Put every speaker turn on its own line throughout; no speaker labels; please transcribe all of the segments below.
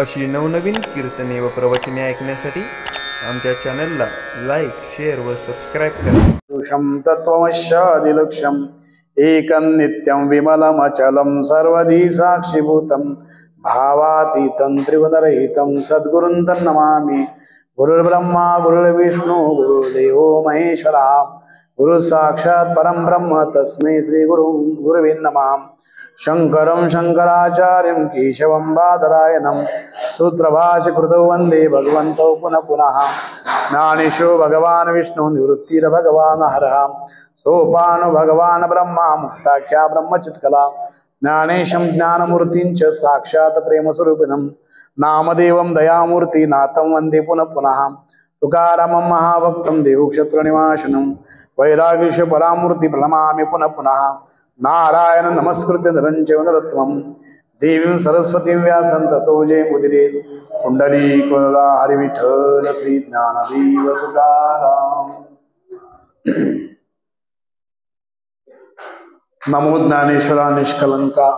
अशी नवनवीन कीर्तने व प्रवचने ऐकण्यासाठी आमच्या चॅनलला लाईक, शेअर व सबस्क्राईब करा.
पुरुषं तत्त्वमस्यादिलक्ष्यम् एकं नित्यं विमलमचलं सर्वधी साक्षिभूतं भावातीतं त्रिगुणरहितं सद्गुरुं तन्नमामि. गुरुर्ब्रह्मा गुरुर्विष्णु गुरुर्देवो महेश्वरा गुरु साक्षात् परं ब्रह्म तस्मै श्री गुरुवे नमः. शंकरं शंकराचार्यं केशवं बादरायणं सूत्रभाष्यकृतौ वन्दे भगवन्तौ पुनः पुनः. ज्ञानेशो भगवान् विष्णु निवृत्तिर्भगवान् हरः सोपानो भगवान् ब्रह्मा मुक्ताख्या ब्रह्मचित्कला. ज्ञानेशं ज्ञानमूर्तिं च साक्षात् प्रेमस्वरूपिणं नामदेवं दयामूर्ति नाथं वन्दे पुनः पुनः. तुकारामं महाभक्तं देवक्षत्रनिवासनं वैरागीश परामूर्ति प्रणमामि पुनः पुनः. नारायण नमस्कृत्य नरं चैव नरोत्तमं देवीं सरस्वतीं व्यासं ततो जयमुदीरयेत्. पुंडलीकवरदा हरिविठ्ठल श्री ज्ञानदेव तुकाराम. नमो ज्ञानेश्वरा निष्कलंका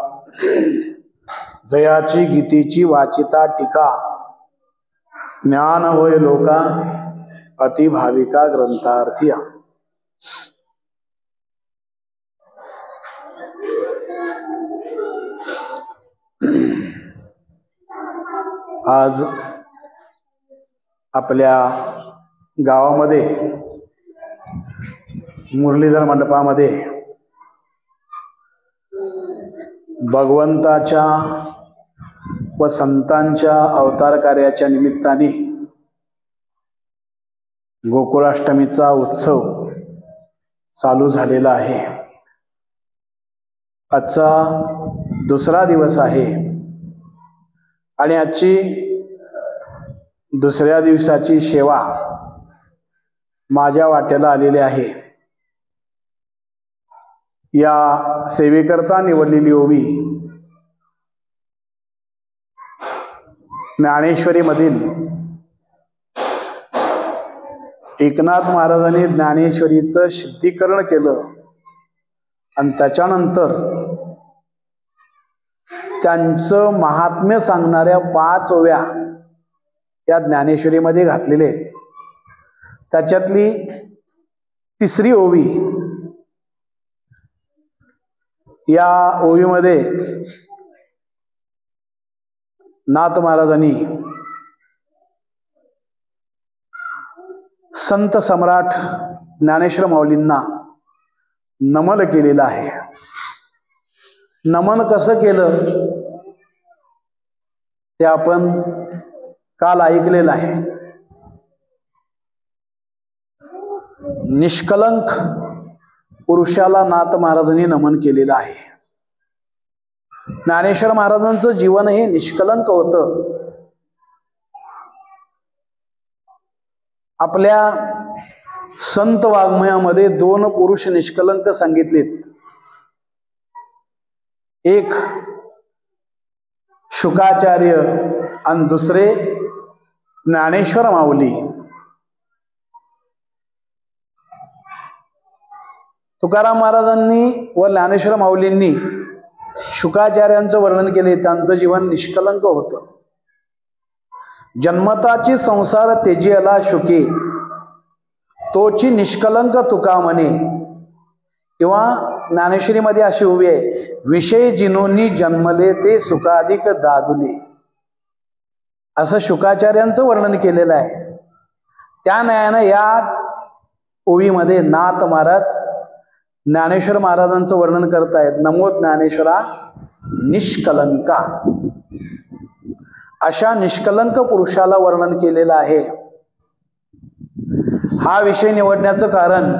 जयाची गीतेची वाचिता टीका ज्ञान होय लोका अति भाविका ग्रंथार्थिया. आज आपल्या गावामध्ये मुरलीधर मंडपामध्ये भगवंताच्या व संतांच्या अवतार कार्याच्या निमित्ताने गोकुळाष्टमीचा उत्सव चालू झालेला आहे. आजचा दुसरा दिवस आहे आणि आजची दुसऱ्या दिवसाची सेवा माझ्या वाट्याला आलेली आहे. या सेवेकरता निवडलेली ओवी ज्ञानेश्वरी मधील एकनाथ महाराजांनी ज्ञानेश्वरीचं शुद्धीकरण केलं आणि त्याच्यानंतर त्यांचं महात्म्य सांगणाऱ्या 5 ओव्या या ज्ञानेश्वरीमध्ये घातलेले आहेत. त्याच्यातली तिसरी ओवी या ओवीमध्ये नाथ महाराजांनी संत सम्राट ज्ञानेश्वर माऊलींना नमन केलेलं आहे. नमन कसं केलं ते आपण काल ऐकलेलं आहे. निष्कलंक पुरुषाला नाथ महाराजांनी नमन केलेलं आहे. ज्ञानेश्वर महाराजांचं जीवन हे निष्कलंक होतं. आपल्या संत वाङ्मयामध्ये 2 पुरुष निष्कलंक सांगितलेत. एक शुकाचार्य आणि दुसरे ज्ञानेश्वर माऊली. तुकाराम महाराजांनी व ज्ञानेश्वर माऊलींनी शुकाचार्यांचं वर्णन केले. त्यांचं जीवन निष्कलंक होतं. जन्मताची संसार तेजियला शुके तोची निष्कलंक तुका म्हणे. किंवा ज्ञानेश्वरीमध्ये अशी उभी आहे, विषय जिनोनी जन्मले ते सुखाधिक दादुले. असं शुकाचार्यांचं वर्णन केलेलं आहे. त्या न्यायानं या ओवीमध्ये नाथ महाराज ज्ञानेश्वर महाराजांचं वर्णन करतायत. नमो ज्ञानेश्वरा निष्कलंका. अशा निष्कलंक पुरुषाला वर्णन केलेलं आहे. हा विषय निवडण्याचं कारण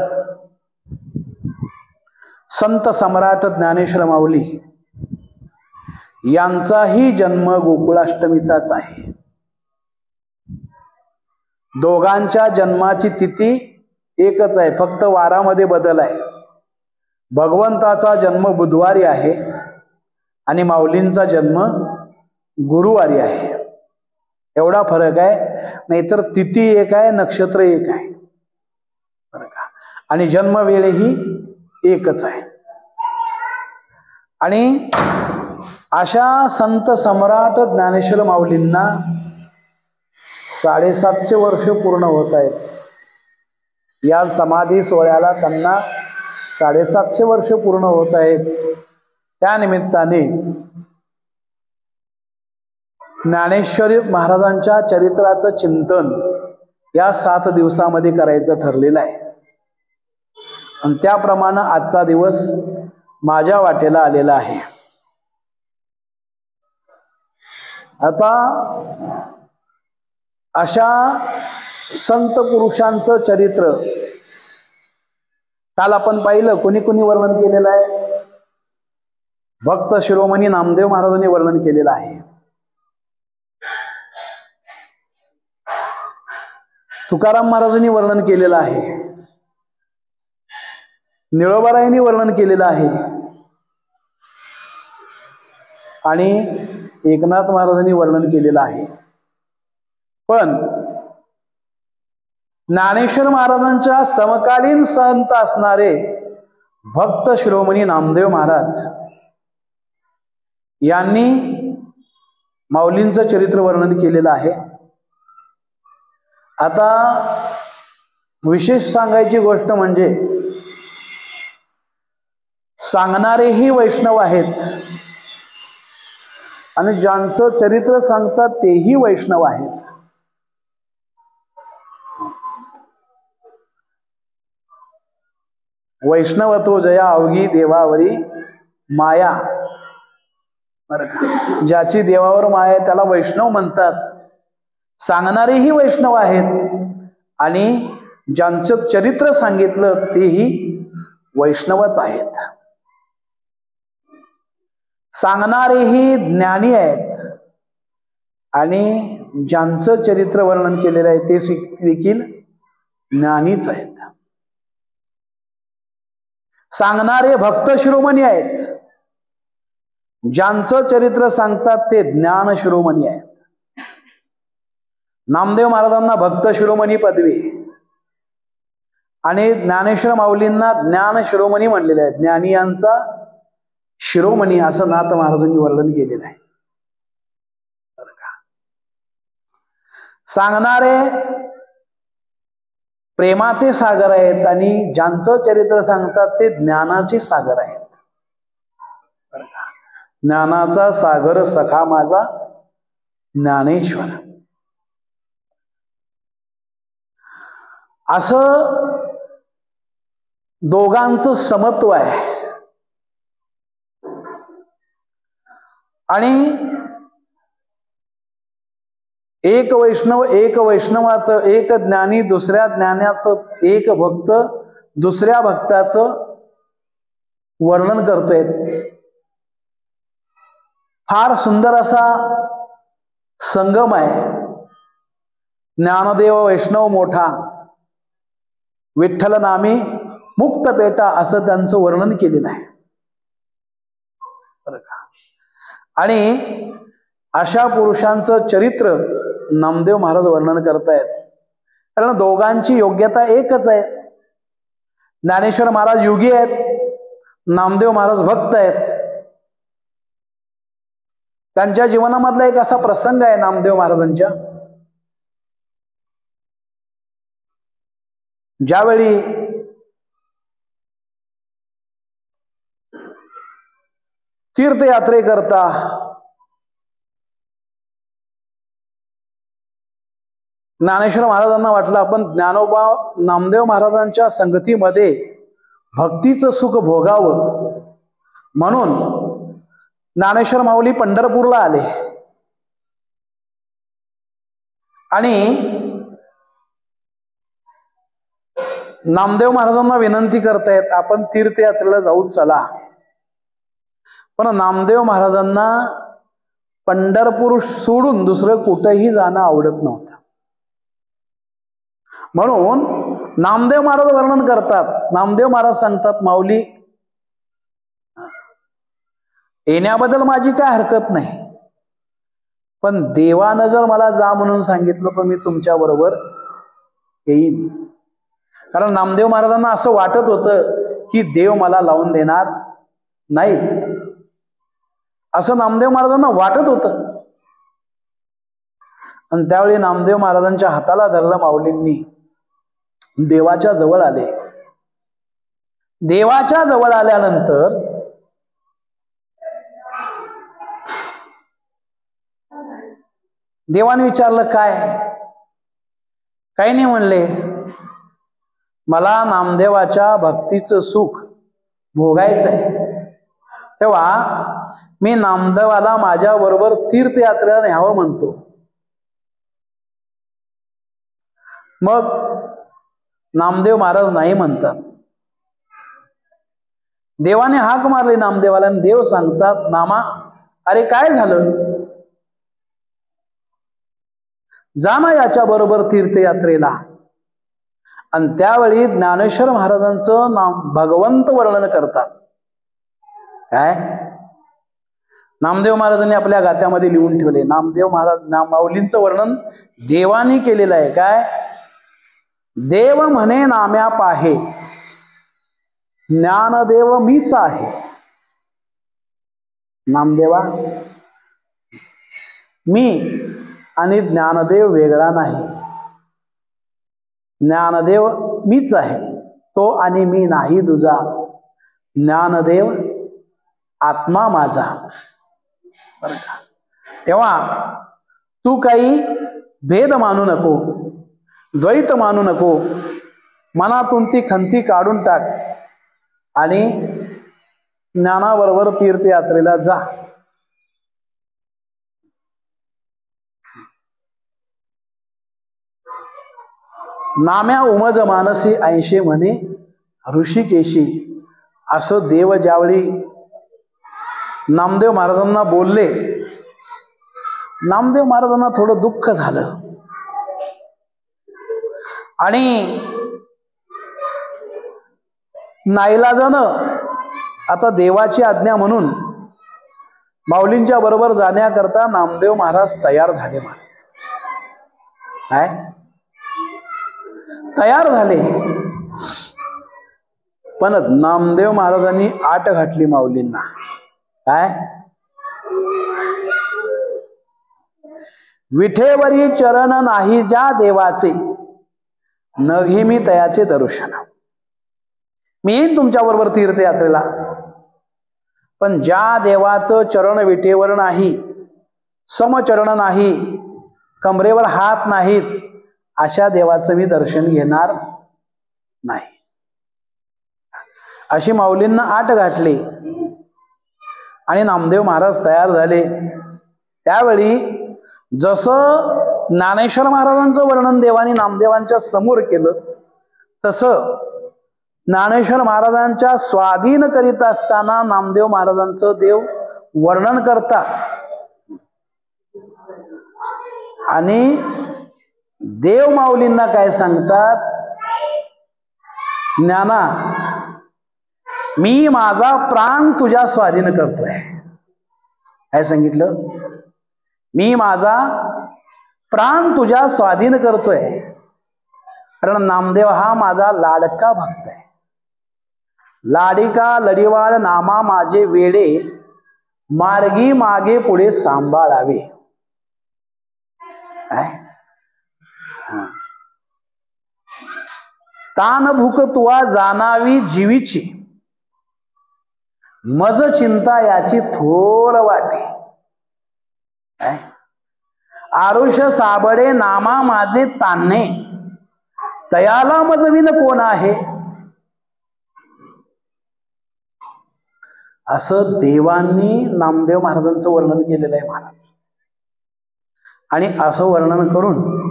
संत सम्राट ज्ञानेश्वर माऊली यांचाही जन्म गोकुळाष्टमीचाच आहे. दोघांच्या जन्माची तिथी एकच आहे, फक्त वारामध्ये बदल आहे. भगवंताचा जन्म बुधवारी आहे आणि माऊलींचा जन्म गुरुवारी आहे. एवढा फरक आहे. नाहीतर तिथी एक आहे, नक्षत्र एक आहे. आणि जन्मवेळही एकच आहे. आणि अशा संत सम्राट ज्ञानेश्वर माऊलींना 750 वर्ष पूर्ण होत आहेत. या समाधी सोहळ्याला त्यांना 750 वर्ष पूर्ण होत आहेत. त्या निमित्ताने ज्ञानेश्वर महाराजांच्या चरित्राचं चिंतन या 7 दिवसामध्ये करायचं ठरलेलं आहे. आणि त्याप्रमाणे आजचा दिवस माझ्या वाटेला आलेला आहे. आता अशा संत पुरुषांचं चरित्र काल आपण पाहिलं. कोणी कोणी वर्णन केलेलं आहे? भक्त शिरोमणी नामदेव महाराजांनी वर्णन केलेलं आहे. तुकाराम महाराजांनी वर्णन केलेलं आहे. निळोबारायांनी वर्णन केलेलं आहे. आणि एकनाथ महाराजांनी वर्णन केलेलं आहे. पण ज्ञानेश्वर महाराजांच्या समकालीन संत असणारे भक्त शिरोमणी नामदेव महाराज यांनी माऊलींचं चरित्र वर्णन केलेलं आहे. आता विशेष सांगायची गोष्ट म्हणजे सांगणारेही वैष्णव आहेत आणि ज्यांचं चरित्र सांगतात तेही वैष्णव आहेत. वैष्णवतो जया अवघी देवावरी माया. बरं का? ज्याची देवावर माया आहे त्याला वैष्णव म्हणतात. सांगणारेही वैष्णव आहेत आणि ज्यांचं चरित्र सांगितलं तेही वैष्णवच आहेत. सांगणारेही ज्ञानी आहेत आणि ज्यांचं चरित्र वर्णन केलेलं आहे ते देखील ज्ञानीच आहेत. सांगणारे भक्त शिरोमणी आहेत. ज्यांचं चरित्र सांगतात ते ज्ञान शिरोमणी आहेत. नामदेव महाराजांना भक्त शिरोमणी पदवी आणि ज्ञानेश्वर माऊलींना ज्ञान शिरोमणी म्हणलेले आहे. ज्ञानी यांचा शिरोमणी असं नाथ महाराजांनी वर्णन केलेलं आहे. सांगणारे प्रेमाचे सागर आहेत आणि ज्यांचं चरित्र सांगतात ते ज्ञानाचे सागर आहेत. ज्ञानाचा सागर सखा माझा ज्ञानेश्वर. असं दोघांचं समत्व आहे. आणि एक वैष्णव एक वैष्णवाचं, एक ज्ञानी दुसऱ्या ज्ञानाचं, एक भक्त दुसऱ्या भक्ताचं वर्णन करतोय. फार सुंदर असा संगम आहे. ज्ञानदेव वैष्णव मोठा, विठ्ठल नामी मुक्त पेटा असं त्यांचं वर्णन केलेलं आहे. आणि अशा पुरुषांचं चरित्र नामदेव महाराज वर्णन करतायत. कारण दोघांची योग्यता एकच आहे. ज्ञानेश्वर महाराज योगी आहेत, नामदेव महाराज भक्त आहेत. त्यांच्या जीवनामधला एक असा प्रसंग आहे नामदेव महाराजांच्या. ज्यावेळी तीर्थयात्रेकरता ज्ञानेश्वर महाराजांना वाटलं आपण ज्ञानोबा नामदेव महाराजांच्या संगतीमध्ये भक्तीचं सुख भोगावं, म्हणून ज्ञानेश्वर माऊली पंढरपूरला आले. आणि नामदेव महाराजांना विनंती करतायत आपण तीर्थयात्रेला जाऊ चला. पण नामदेव महाराजांना पंढरपूर सोडून दुसरं कुठेही जाणं आवडत नव्हतं. म्हणून नामदेव महाराज वर्णन करतात. नामदेव महाराज सांगतात माऊली येण्याबद्दल माझी काय हरकत नाही, पण देवानं जर मला जा म्हणून सांगितलं तर मी तुमच्या बरोबर येईन. कारण नामदेव महाराजांना असं वाटत होतं की देव मला लावून देणार नाहीत. असं नामदेव महाराजांना वाटत होतं. आणि त्यावेळी नामदेव महाराजांच्या हाताला धरलं माऊलींनी, देवाच्या जवळ आले. देवाच्या जवळ आल्यानंतर देवाने विचारलं, काय? काही नाही म्हणले, मला नामदेवाच्या भक्तीचं सुख भोगायचंय. तेव्हा मी नामदेवाला माझ्या बरोबर तीर्थयात्रेला न्यावं म्हणतो. मग नामदेव महाराज नाही म्हणतात. देवाने हाक मारली नामदेवाला आणि देव सांगतात, नामा, अरे काय झालं? जा ना याच्या बरोबर तीर्थयात्रेला. आणि त्यावेळी ज्ञानेश्वर महाराजांचं भगवंत वर्णन करतात. काय? नामदेव महाराजांनी आपल्या गात्यामध्ये लिहून ठेवले. नामदेव महाराज माऊलींचं वर्णन देवानी केलेलं आहे. काय? देव म्हणे नाम्या पाहे, ज्ञानदेव मीच आहे. नामदेवा, मी आणि ज्ञानदेव वेगळा नाही. ज्ञानदेव मीच आहे, तो आणि मी नाही तुझा. ज्ञानदेव आत्मा माझा. बरं का? तेव्हा तू काही भेद मानू नको, द्वैत मानू नको. मनातून ती खंती काढून टाक आणि ज्ञानाबरोबर तीर्थयात्रेला जा. नाम्या उमज मानसी ऐंशे म्हणे ऋषिकेशी. असं देव ज्यावेळी नामदेव महाराजांना बोलले, नामदेव महाराजांना थोडं दुःख झालं. आणि नाईलाजानं आता देवाची आज्ञा म्हणून माऊलींच्या बरोबर जाण्याकरता नामदेव महाराज तयार झाले. महाराज काय तयार झाले, पण नामदेव महाराजांनी आट घातली माऊलींना. काय? विठेवरी चरण नाही ज्या देवाचे, न घे मी तयाचे दर्शन. मी येईन तुमच्या बरोबर तीर्थयात्रेला, पण ज्या देवाचं चरण विठेवर नाही, समचरण नाही, कमरेवर हात नाहीत, अशा देवाचं मी दर्शन घेणार नाही. अशी माऊलींना आट घातली आणि नामदेव महाराज तयार झाले. त्यावेळी जसं ज्ञानेश्वर महाराजांचं वर्णन देवानी नामदेवांच्या समोर केलं, तसं ज्ञानेश्वर महाराजांच्या स्वाधीन करीत असताना नामदेव महाराजांचं देव वर्णन करतात. आणि देव माऊलींना काय सांगतात? ज्ञाना, मी माझा प्राण तुझ्या स्वाधीन करतोय. काय सांगितलं? मी माझा प्राण तुझ्या स्वाधीन करतोय. कारण नामदेव हा माझा लाडका भक्त आहे. लाडिका लढीवाळ नामा माझे वेडे, मार्गी मागे पुढे सांभाळावे. तान भूक तुवा जाणावी जीवीची, मज चिंता याची थोर वाटे. आरुष साबडे नामा माझे तान्हे, तयाला मजविन कोण आहे. असं देवांनी नामदेव महाराजांचं वर्णन केलेलं आहे. महाराज आणि असं वर्णन करून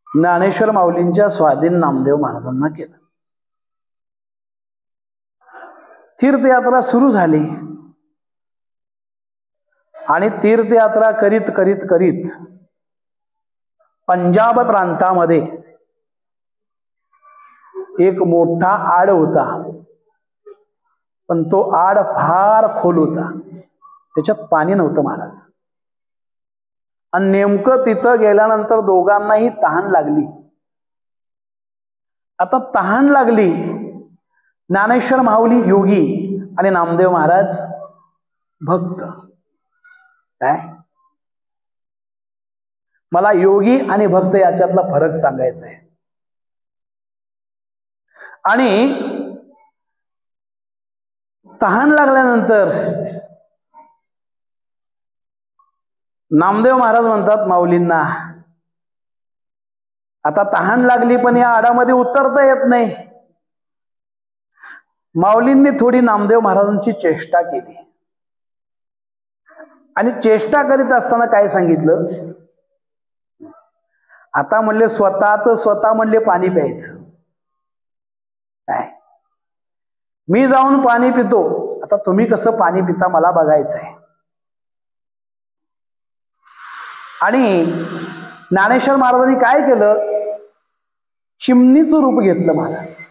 ज्ञानेश्वर माऊलींच्या स्वाधीन नामदेव महाराजांना केलं. तीर्थयात्रा सुरू झाली आणि तीर्थयात्रा करीत करीत करीत पंजाब प्रांतामध्ये एक मोठा आड होता. पण तो आड फार खोल होता, त्याच्यात पाणी नव्हतं महाराज. आणि नेमकं तिथं गेल्यानंतर दोघांनाही तहान लागली. आता तहान लागली, ज्ञानेश्वर माऊली योगी आणि नामदेव महाराज भक्त. काय मला योगी आणि भक्त याच्यातला फरक सांगायचा आहे. आणि तहान लागल्यानंतर नामदेव महाराज म्हणतात माऊलींना, आता तहान लागली पण या आडामध्ये उतरता येत नाही. माऊलींनी थोडी नामदेव महाराजांची चेष्टा केली आणि चेष्टा करीत असताना काय सांगितलं, आता म्हणले स्वतः म्हणले पाणी प्यायचं. काय मी जाऊन पाणी पितो, आता तुम्ही कसं पाणी पिता मला बघायचंय. आणि ज्ञानेश्वर महाराजांनी काय केलं, चिमणीचं रूप घेतलं महाराज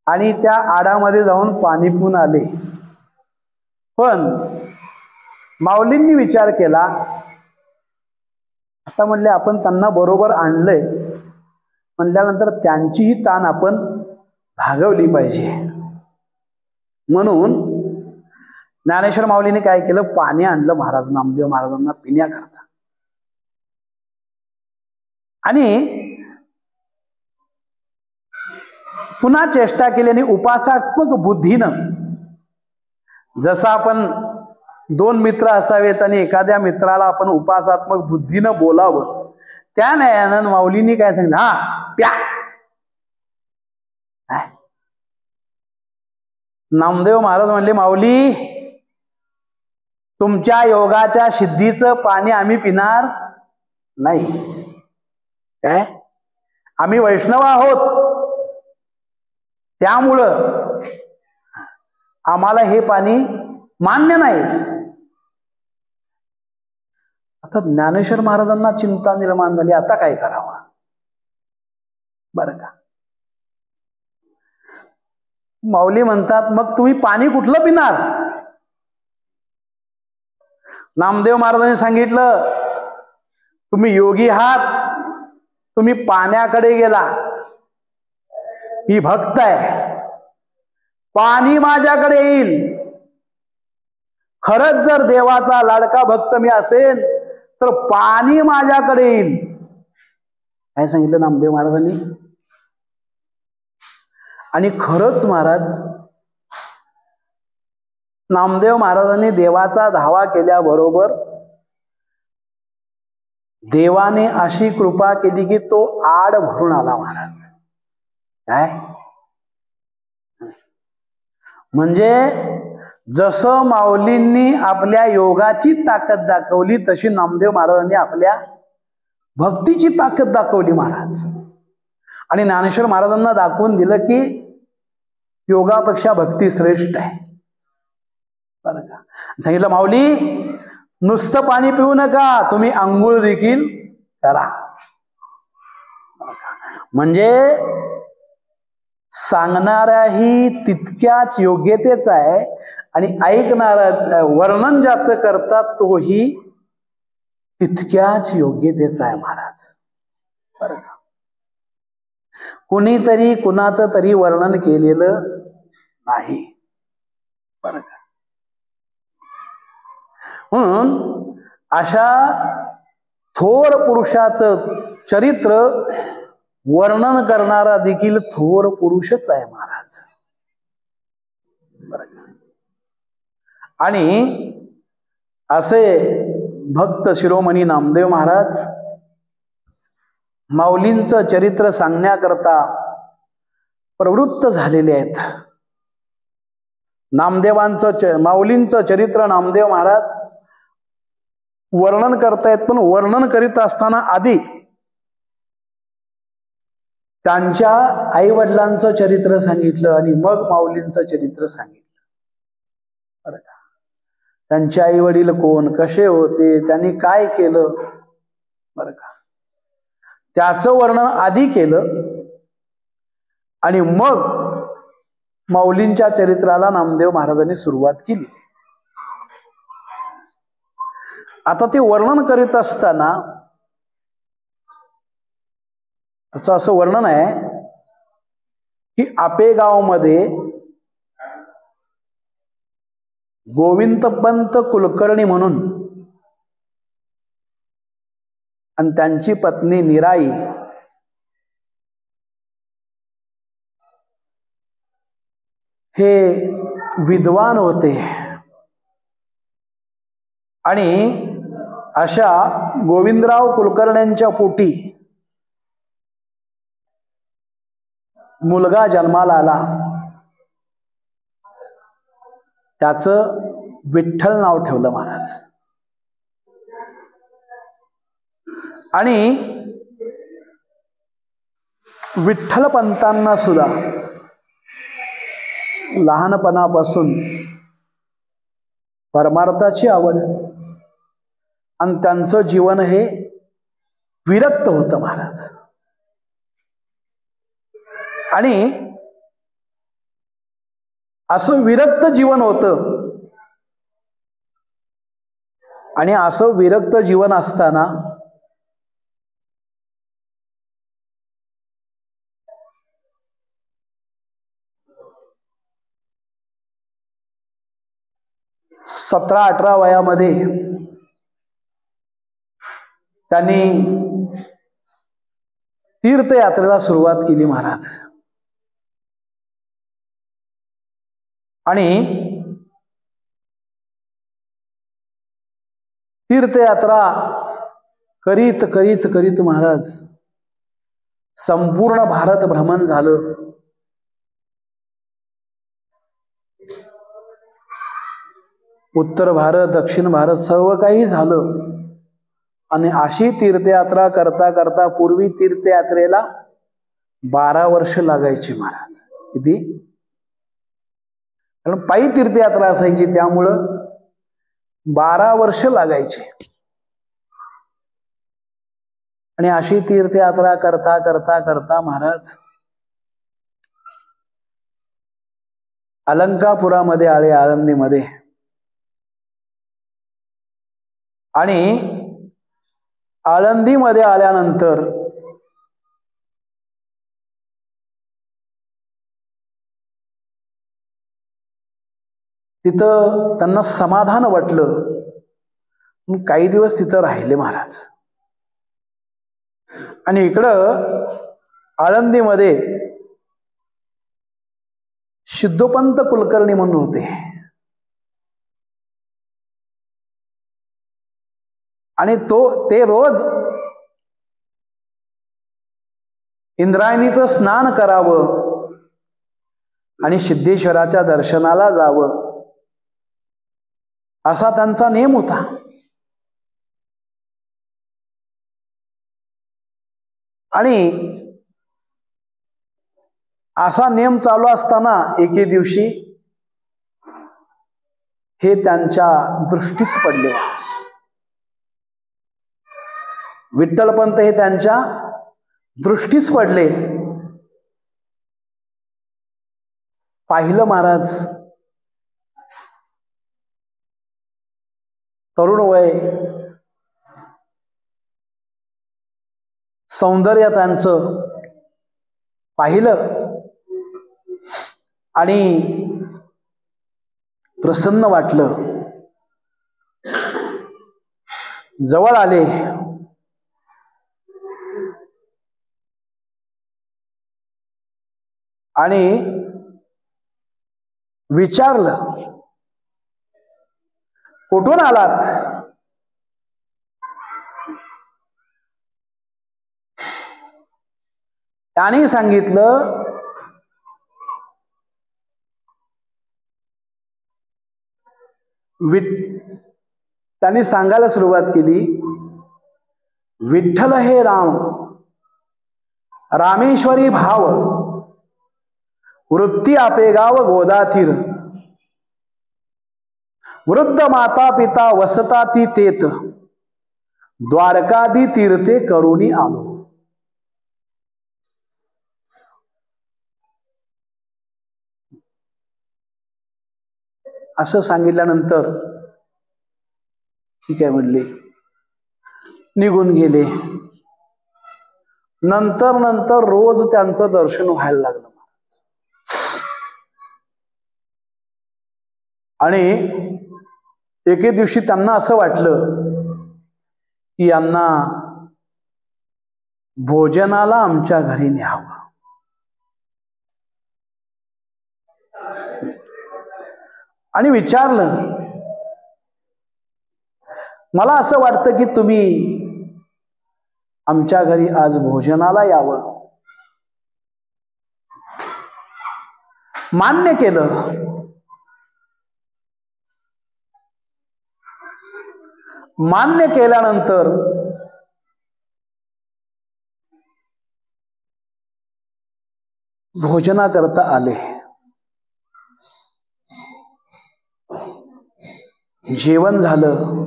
आणि त्या आडामध्ये जाऊन पाणी पिऊन आले. पण माऊलींनी विचार केला, आता म्हणले आपण त्यांना बरोबर आणलंय म्हणल्यानंतर त्यांचीही ताण आपण भागवली पाहिजे. म्हणून ज्ञानेश्वर माऊलीने काय केलं, पाणी आणलं महाराज नामदेव महाराजांना पिण्याकरता. आणि पुन्हा चेष्टा केल्याने उपासात्मक बुद्धीनं, जसं आपण दोन मित्र असावेत आणि एखाद्या मित्राला आपण उपासात्मक बुद्धीनं बोलावं, त्या न्यायानं माऊलींनी काय सांगितलं, हा प्या. नामदेव महाराज म्हणले, माऊली तुमच्या योगाच्या सिद्धीचं पाणी आम्ही पिणार नाही. काय आम्ही वैष्णव आहोत, त्यामुळं आम्हाला हे पाणी मान्य नाही. आता ज्ञानेश्वर महाराजांना चिंता निर्माण झाली, आता काय करावं. बरं का, माऊली म्हणतात, मग तुम्ही पाणी कुठलं पिणार. नामदेव महाराजांनी सांगितलं, तुम्ही योगी आहात, तुम्ही पाण्याकडे गेला, मी भक्त आहे, पाणी माझ्याकडे येईल. खरंच जर देवाचा लाडका भक्त मी असेल तर पाणी माझ्याकडे येईल. काय सांगितलं नामदेव महाराजांनी. आणि खरंच महाराज नामदेव महाराजांनी देवाचा धावा केल्याबरोबर देवाने अशी कृपा केली की तो आड भरून आला महाराज. काय म्हणजे जसं माऊलींनी आपल्या योगाची ताकद दाखवली, तशी नामदेव महाराजांनी आपल्या भक्तीची ताकद दाखवली महाराज. आणि ज्ञानेश्वर महाराजांना दाखवून दिलं की योगापेक्षा भक्ती श्रेष्ठ आहे. बरं का, सांगितलं माऊली नुसतं पाणी पिऊ नका, तुम्ही अंघोळ देखील करा. म्हणजे सांगणाऱ्याही तितक्याच योग्यतेच आहे आणि ऐकणारा वर्णन ज्याचं करतात तोही तितक्याच योग्यतेचा आहे महाराज. बरं का, कुणीतरी कुणाचं तरी वर्णन केलेलं नाही. बरं का, म्हणून अशा थोर पुरुषाचं चरित्र वर्णन करणारा देखील थोर पुरुषच आहे महाराज. बरं का, आणि असे भक्त शिरोमणी नामदेव महाराज माऊलींचं चरित्र सांगण्याकरता प्रवृत्त झालेले आहेत. माऊलींचं चरित्र नामदेव महाराज वर्णन करतायत, पण वर्णन करीत असताना आधी त्यांच्या आई वडिलांचं चरित्र सांगितलं आणि मग माऊलींचं चरित्र सांगितलं. बरं का, त्यांचे आई वडील कोण, कसे होते, त्यांनी काय केलं, बरं का, त्याचं वर्णन आधी केलं आणि मग माऊलींच्या चरित्राला नामदेव महाराजांनी सुरुवात केली. आता ते वर्णन करीत असताना त्याचं असं वर्णन आहे की आपेगाव मध्ये गोविंदपंत कुलकर्णी म्हणून आणि त्यांची पत्नी निराई हे विद्वान होते आणि अशा गोविंदराव कुलकर्ण्यांच्या पोटी मुलगा जन्माला आला. त्याचं विठ्ठल नाव ठेवलं महाराज. आणि विठ्ठल पंतांना सुद्धा लहानपणापासून परमार्थाची आवड आणि त्यांचं जीवन हे विरक्त होतं महाराज. आणि असं विरक्त जीवन होतं. आणि असं विरक्त जीवन असताना सतरा 18 वयामध्ये त्यांनी तीर्थयात्रेला सुरुवात केली महाराज. आणि तीर्थयात्रा करीत करीत करीत महाराज संपूर्ण भारत भ्रमण झालं. उत्तर भारत, दक्षिण भारत सर्व काही झालं. आणि अशी तीर्थयात्रा करता करता पूर्वी तीर्थयात्रेला 12 वर्ष लागायची महाराज. किती? कारण पायी तीर्थयात्रा असायची त्यामुळं 12 वर्ष लागायचे. आणि अशी तीर्थयात्रा करता करता करता महाराज अलंकापुरामध्ये आले, आळंदीमध्ये. आणि आळंदीमध्ये आल्यानंतर तिथं त्यांना समाधान वाटलं. काही दिवस तिथं राहिले महाराज. आणि इकडं आळंदीमध्ये सिद्धोपंत कुलकर्णी म्हणून होते. आणि ते रोज इंद्रायणीचं स्नान करावं आणि सिद्धेश्वराच्या दर्शनाला जावं असा त्यांचा नेम होता. आणि असा नेम चालू असताना एके दिवशी हे त्यांच्या दृष्टीस पडले. विठ्ठलपंत हे त्यांच्या दृष्टीस पडले. पाहिलं महाराज, तरुण वय, सौंदर्य त्यांचं पाहिलं आणि प्रसन्न वाटलं. जवळ आले आणि विचारलं, कुठून आलात? त्यांनी सांगितलं, त्यांनी सांगायला सुरुवात केली, विठ्ठल हे राम, रामेश्वरी भाव, वृत्ती आपेगाव गोदातीर, वृद्ध माता पिता वसता ती तेत, द्वारकादी तीर्थे करुणी आलो. असं सांगितल्यानंतर ठीक आहे म्हणले, निघून गेले. नंतर रोज त्यांचं दर्शन व्हायला लागलं. आणि एके दिवशी त्यांना असं वाटलं की यांना भोजनाला आमच्या घरी न्यावं. आणि विचारलं, मला असं वाटतं की तुम्ही आमच्या घरी आज भोजनाला यावं. मान्य केलं. मान्य केल्यानंतर भोजना करता आले. जेवण झालं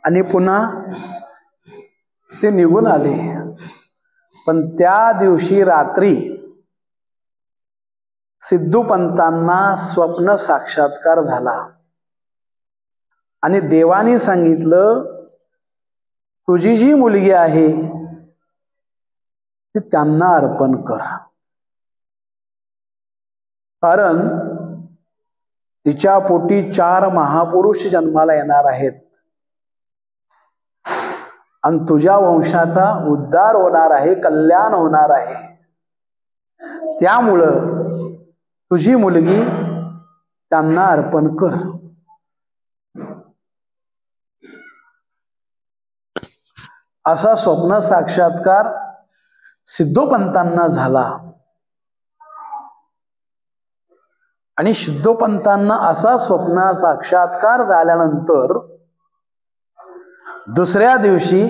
आणि पुन्हा ते निघून आले. पण त्या दिवशी रात्री सिद्धूपंतांना स्वप्न साक्षात्कार झाला आणि देवाने सांगितलं, तुझी जी मुलगी आहे ती त्यांना अर्पण कर, कारण तिच्या पोटी 4 महापुरुष जन्माला येणार आहेत आणि तुझ्या वंशाचा उद्धार होणार आहे, कल्याण होणार आहे. त्यामुळं तुझी मुलगी त्यांना अर्पण कर. असा स्वप्न साक्षात्कार सिद्धोपंतांना झाला. आणि सिद्धोपंतांना असा स्वप्न साक्षात्कार झाल्यानंतर दुसऱ्या दिवशी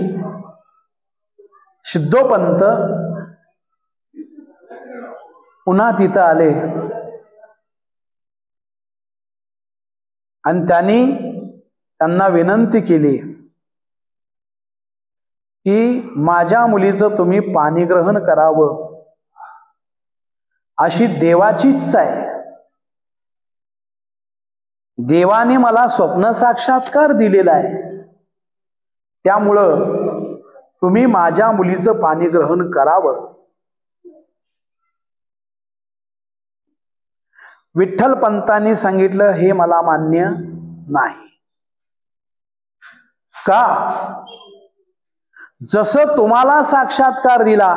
सिद्धोपंत पुन्हा तिथं आले आणि त्यांना विनंती केली की माझ्या मुलीचं तुम्ही पाणीग्रहण करावं, अशी देवाची इच्छा आहे. देवाने मला स्वप्न साक्षात्कार दिलेला आहे, त्यामुळं तुम्ही माझ्या मुलीचं पाणीग्रहण करावं. विठ्ठलपंतांनी सांगितलं, हे मला मान्य नाही. का? जसं तुम्हाला साक्षात्कार दिला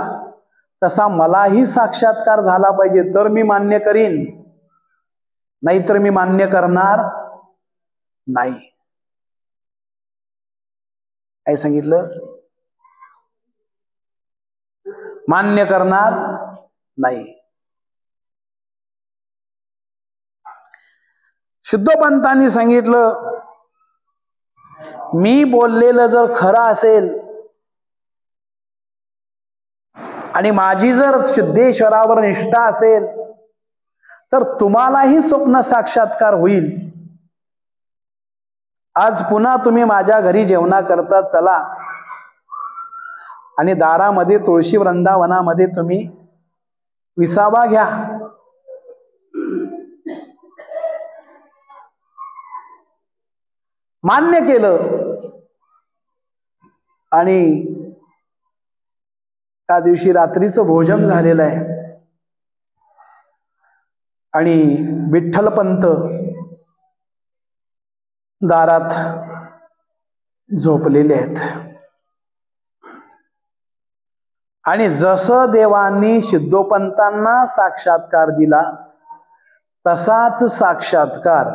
तसा मलाही साक्षात्कार झाला पाहिजे, तर मी मान्य करीन, नाहीतर मी मान्य करणार नाही. काय सांगितलं? मान्य करणार नाही. सिद्धोपंतांनी सांगितलं, मी बोललेलं जर खरं असेल आणि माझी जर सिद्धेश्वरावर निष्ठा असेल तर तुम्हालाही स्वप्न साक्षात्कार होईल. आज पुन्हा तुम्ही माझ्या घरी जेवणाकरता चला आणि दारामध्ये तुळशी वृंदावनामध्ये तुम्ही विसावा घ्या. मान्य केलं आणि त्या दिवशी रात्रीचं भोजन झालेलं आहे आणि विठ्ठलपंत दारात झोपलेले आहेत. आणि जसं देवांनी सिद्धोपंतांना साक्षात्कार दिला तसाच साक्षात्कार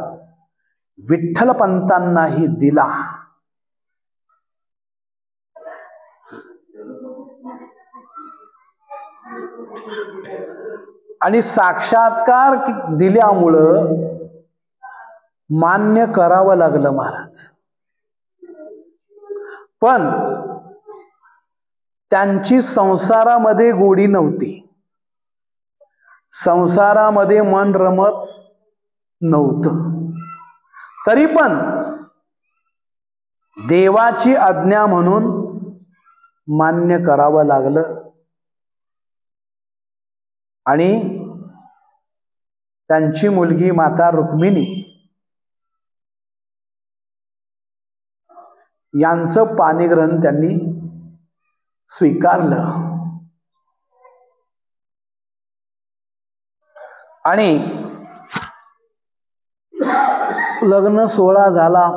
विठ्ठलपंतांनाही दिला. आणि साक्षात्कार दिल्यामुळं मान्य करावं लागलं महाराज. पण त्यांची संसारामध्ये गोडी नव्हती, संसारामध्ये मन रमत नव्हतं. तरी पण देवाची आज्ञा म्हणून मान्य करावं लागलं. आणि त्यांची मुलगी माता रुक्मिणी यांचं पाणीग्रहण त्यांनी स्वीकारलं. आणि लग्न सोहळा झाला.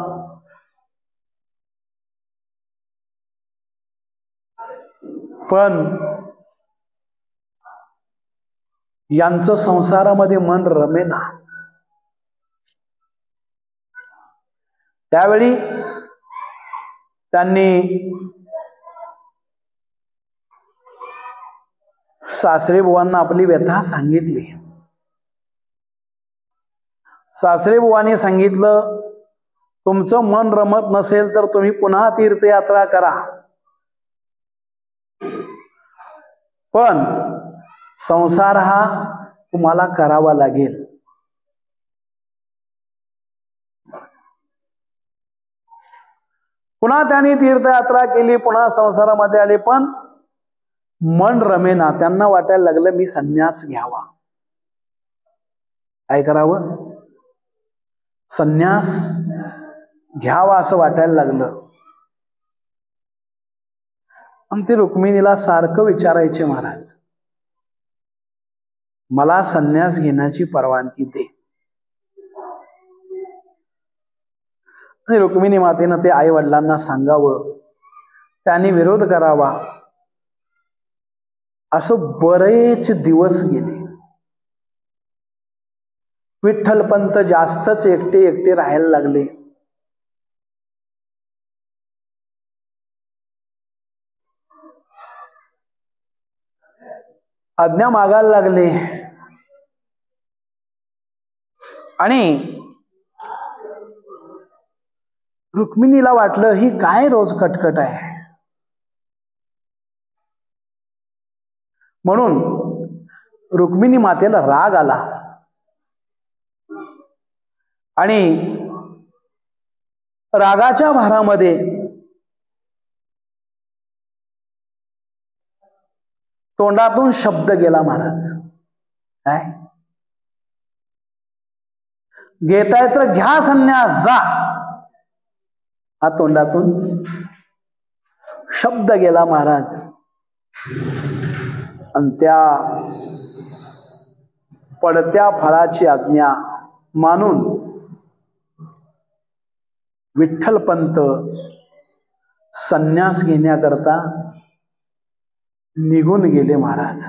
पण यांचं संसारामध्ये मन रमेना. त्यावेळी त्यांनी सासरे बुवांना आपली व्यथा सांगितली. सासरे बुवांनी सांगितलं, तुमचं मन रमत नसेल तर तुम्ही पुन्हा तीर्थयात्रा करा, पण संसार हा तुम्हाला करावा लागेल. पुन्हा त्यांनी तीर्थयात्रा केली, पुन्हा संसारामध्ये आले, पण मन रमेना. त्यांना वाटायला लागलं मी संन्यास घ्यावा. काय करावं? संन्यास घ्यावा असं वाटायला लागलं. आणि ते रुक्मिणीला सारखं विचारायचे, महाराज मला संन्यास घेण्याची परवानगी दे. आणि रुक्मिणी मातेनं ते आई वडिलांना सांगावं, त्यांनी विरोध करावा. असं बरेच दिवस गेले. विठ्ठलपंत जास्तच एकटे एकटे राहायला लागले. आज्ञा मागायला लागले. आणि रुक्मिणीला वाटलं ही काय रोज कटकट आहे. म्हणून रुक्मिणी मातेला राग आला आणि रागाच्या भारामध्ये तोंडातून शब्द गेला, महाराज काय घेताय तर घ्या संन्यास, जा. हा तोंडातून शब्द गेला, महाराज. आणि त्या पडत्या फळाची आज्ञा मानून विठ्ठलपंत संन्यास घेण्याकरता निघून गेले, महाराज.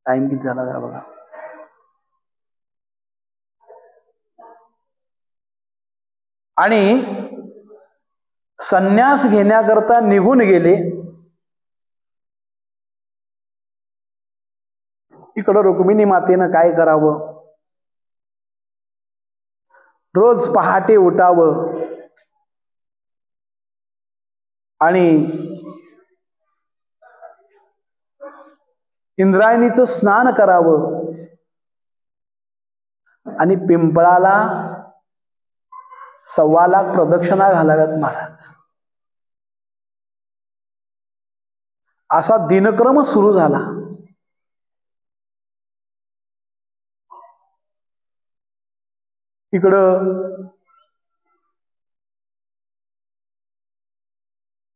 टाइम किती झाला जरा बघा. आणि संन्यास घेण्याकरता निघून गेले. इकडं रुक्मिणी मातेनं काय करावं? रोज पहाटे उठावं आणि इंद्रायणीचं स्नान करावं आणि पिंपळाला 1.25 लाख प्रदक्षिणा घालाव्यात, महाराज. असा दिनक्रम सुरू झाला. इकडं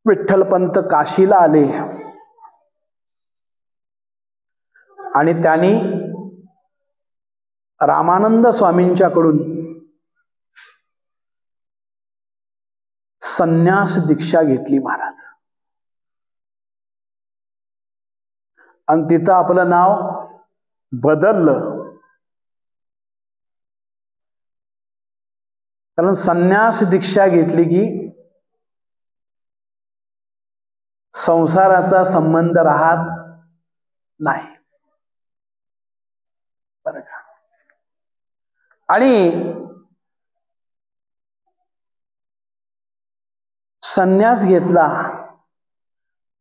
विठ्ठलपंत काशीला आले आणि त्यांनी रामानंद स्वामींच्याकडून संन्यास दीक्षा घेतली, महाराज. आणि तिथं आपलं नाव बदललं. कारण संन्यास दीक्षा घेतली की संसाराचा संबंध राहत नाही, बरं का. आणि संन्यास घेतला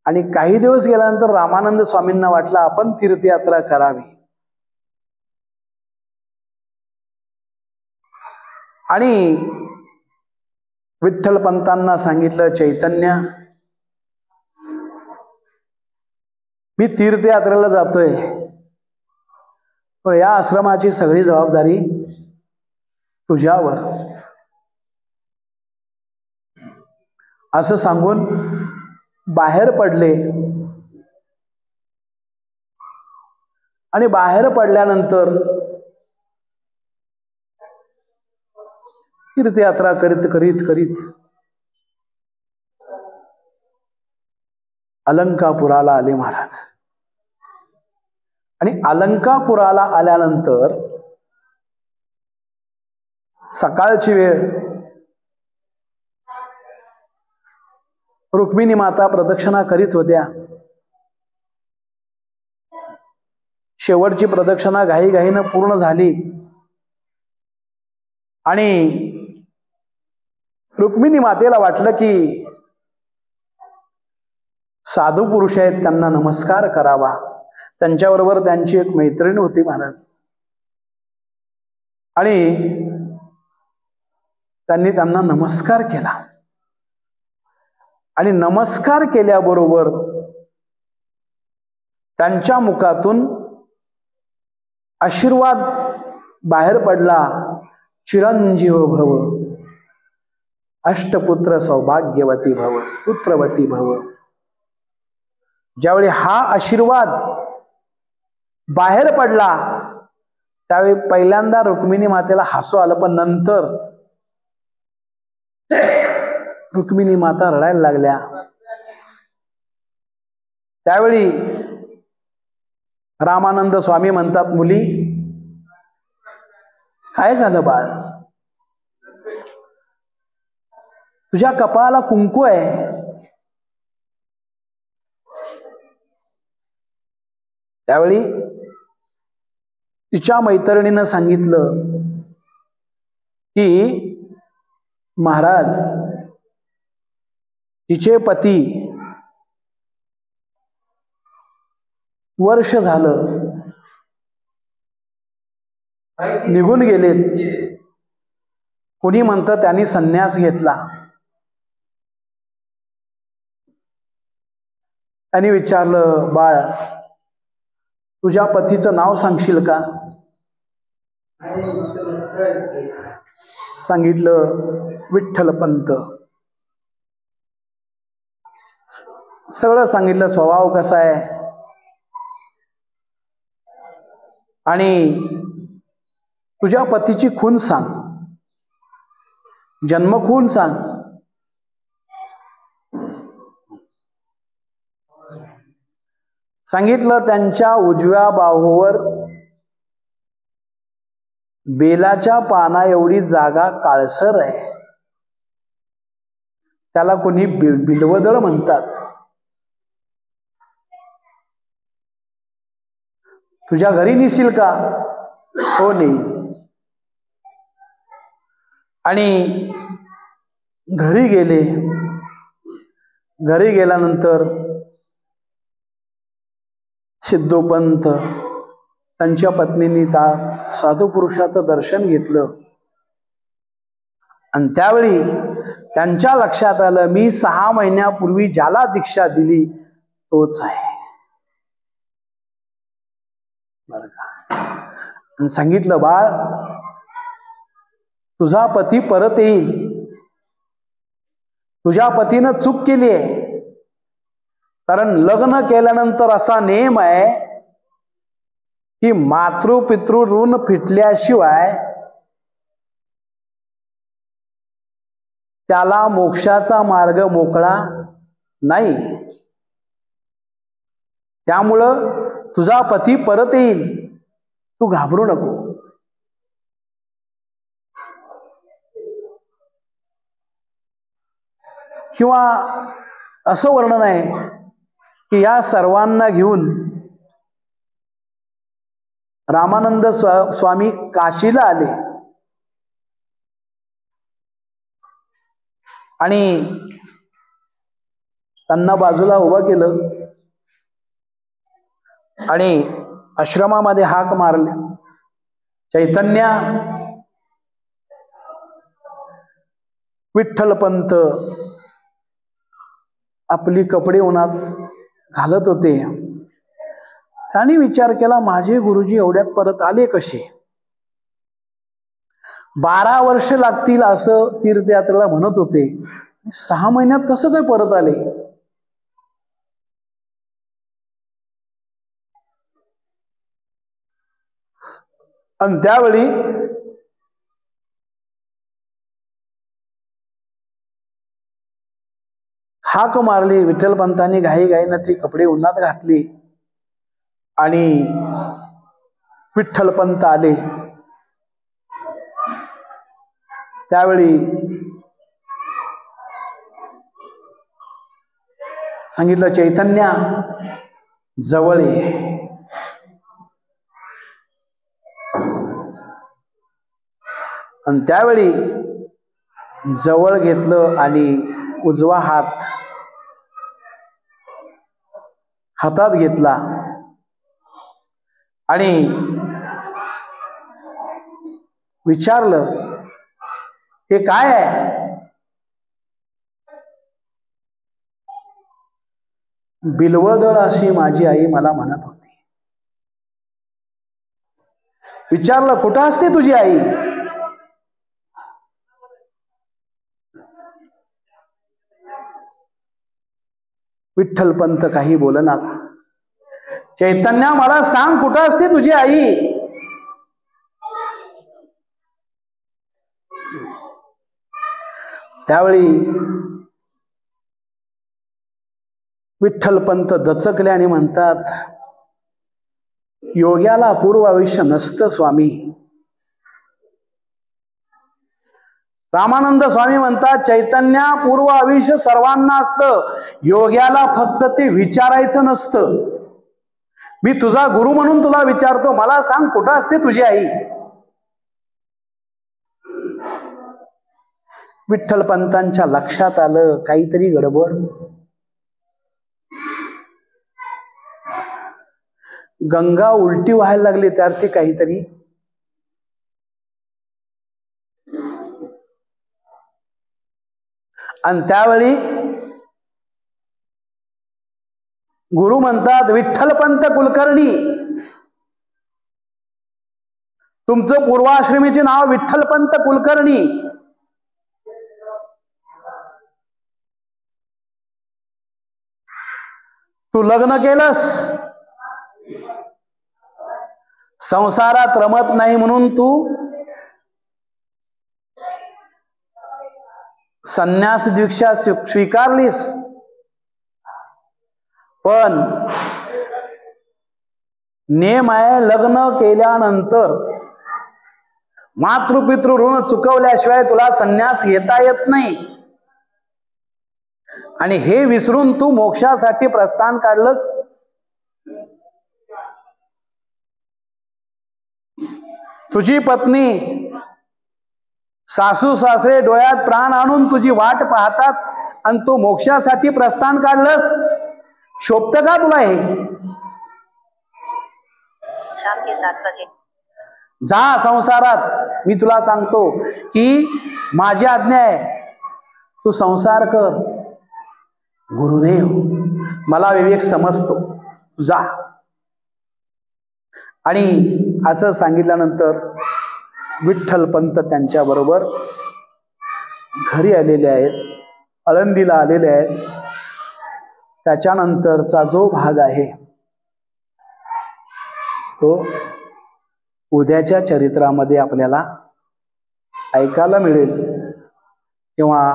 आणि काही दिवस गेल्यानंतर रामानंद स्वामींना वाटलं आपण तीर्थयात्रा करावी. आणि विठ्ठलपंतांना सांगितलं, चैतन्य मी तीर्थयात्रेला जातोय, पण या आश्रमाची सगळी जबाबदारी तुझ्यावर. असं सांगून बाहेर पडले. आणि बाहेर पडल्यानंतर तीर्थयात्रा करीत करीत करीत अलंकापुराला आले महाराज. आणि अलंकापुराला आल्यानंतर सकाळची वेळ, रुक्मिणी माता प्रदक्षिणा करीत होत्या. शेवटची प्रदक्षिणा घाईघाईनं पूर्ण झाली आणि रुक्मिणी मातेला वाटलं की साधू पुरुष आहेत, त्यांना नमस्कार करावा. त्यांच्याबरोबर त्यांची एक मैत्रीण होती महाराज. आणि त्यांनी त्यांना नमस्कार केला. आणि नमस्कार केल्याबरोबर त्यांच्या मुखातून आशीर्वाद बाहेर पडला. चिरंजीव भव, अष्टपुत्र सौभाग्यवती भव, पुत्रवती भव. ज्यावेळी हा आशीर्वाद बाहेर पडला त्यावेळी पहिल्यांदा रुक्मिणी मातेला हसू आलं, पण नंतर रुक्मिणी माता रडायला लागल्या. त्यावेळी रामानंद स्वामी म्हणतात, मुली काय झालं बाळ, तुझ्या कपाळाला कुंकू आहे. त्यावेळी तिच्या मैत्रिणीनं सांगितलं की महाराज, तिचे पती वर्ष झालं निघून गेलेत. कोणी म्हणतं त्यांनी संन्यास घेतला. त्यांनी विचारलं, बाळ तुझ्या पतीचं नाव सांगशील का? सांगितलं, विठ्ठलपंत. सगळं सांगितलं, स्वभाव कसा आहे आणि तुझ्या पतीची खून सांग, जन्मखून सांग. सांगितलं, त्यांच्या उजव्या बाहूवर बेलाच्या पाना एवढी जागा काळसर आहे, त्याला कोणी बिल्वदळ म्हणतात. तुझ्या घरी नेशील का? हो नेईल. आणि घरी गेले. घरी गेल्यानंतर सिद्धोपंत त्यांच्या पत्नींनी त्या साधू पुरुषाचं दर्शन घेतलं. आणि त्यावेळी त्यांच्या लक्षात आलं, मी 6 महिन्यापूर्वी ज्याला दीक्षा दिली तोच आहे. बरं का? आणि सांगितलं, बाळ तुझा पती परत येईल. तुझ्या पतीनं चूक केली आहे. कारण लग्न केल्यानंतर असा नियम आहे की मातृपितृ ऋण फिटल्याशिवाय त्याला मोक्षाचा मार्ग मोकळा नाही. त्यामुळं तुझा पती परत येईल, तू घाबरू नको. किंवा असं वर्णन आहे की या सर्वांना घेऊन रामानंद स्वामी काशीला आले आणि त्यांना बाजूला उभं केलं आणि आश्रमामध्ये हाक मारल्या, चैतन्या, विठ्ठलपंत आपली कपडे उन्हात घालत होते. त्यांनी विचार केला, माझे गुरुजी एवढ्यात परत आले कसे? 12 वर्ष लागतील असं तीर्थयात्रेला म्हणत होते, 6 महिन्यात कसं काय परत आले? आणि त्यावेळी हाक मारली. विठ्ठलपंतांनी घाईघाईनं ती कपडे उन्हात घातली आणि विठ्ठलपंत आले. त्यावेळी सांगितलं, चैतन्या जवळ ये. आणि त्यावेळी जवळ घेतलं आणि उजवा हात हातात घेतला आणि विचारलं, हे काय आहे? बिल्वदल अशी माझी आई मला म्हणत होती. विचारलं, कुठं असते तुझी आई? विठ्ठलपंत काही बोलणार. चैतन्या मला सांग, कुठं असते तुझी आई? त्यावेळी विठ्ठलपंत दचकले आणि म्हणतात, योग्याला पूर्व आयुष्य नसतं स्वामी. रामानंद स्वामी म्हणतात, चैतन्या पूर्व आयुष्य सर्वांना असतं, योग्याला फक्त ते विचारायचं नसतं. मी तुझा गुरु म्हणून तुला विचारतो, मला सांग, कुठं असते तुझी आई? विठ्ठलपंतांच्या लक्षात आलं काहीतरी गडबड. गंगा उलटी व्हायला लागली त्यार्थी काहीतरी. आणि त्यावेळी गुरु म्हणतात, विठ्ठलपंत कुलकर्णी, तुमचं पूर्वाश्रमीचे नाव विठ्ठलपंत कुलकर्णी. तू लग्न केलंस, संसारात रमत नाही म्हणून तू संन्यास दीक्षा स्वीकारलीस. पण नेम आहे, लग्न केल्यानंतर मातृपितृ ऋण चुकवल्याशिवाय तुला संन्यास घेता येत नाही. आणि हे विसरून तू मोक्षासाठी प्रस्थान काढलंस. तुझी पत्नी, सासू सासरे डोळ्यात प्राण आणून तुझी वाट पाहतात आणि तू मोक्षासाठी प्रस्थान काढलंस. शोभतं का तुला हे? जा संसारात. मी तुला सांगतो की माझी आज्ञा आहे, तू संसार कर. गुरुदेव, मला विवेक समजतो, जा. आणि असं सांगितल्यानंतर विठ्ठलपंत त्यांच्या बरोबर घरी आलेले आहेत, आळंदीला आलेले आहेत. त्याच्यानंतरचा जो भाग आहे तो उद्याच्या चरित्रामध्ये आपल्याला ऐकायला मिळेल. किंवा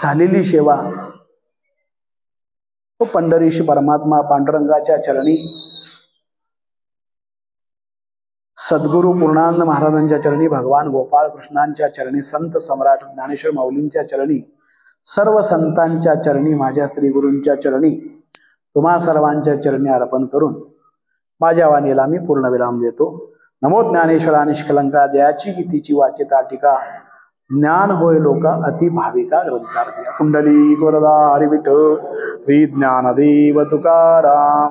झालेली सेवा तो पंढरीश परमात्मा पांडुरंगाच्या चरणी, सद्गुरु पूर्णानंद महाराजांच्या चरणी, भगवान गोपाळ कृष्णांच्या चरणी, संत सम्राट ज्ञानेश्वर माऊलींच्या चरणी, सर्व संतांच्या चरणी, माझ्या श्री गुरूंच्या चरणी, तुम्हा सर्वांच्या चरणी अर्पण करून माझ्या वाणीला मी पूर्णविराम देतो. नमो ज्ञानेश्वरा निष्कलंका, जयाची गीतीची वाचिता टीका, ज्ञान होय लोका अति भाविका ग्रंथार्थी. कुंडली गोरदा हरिविठ श्री ज्ञानदेव तुकाराम.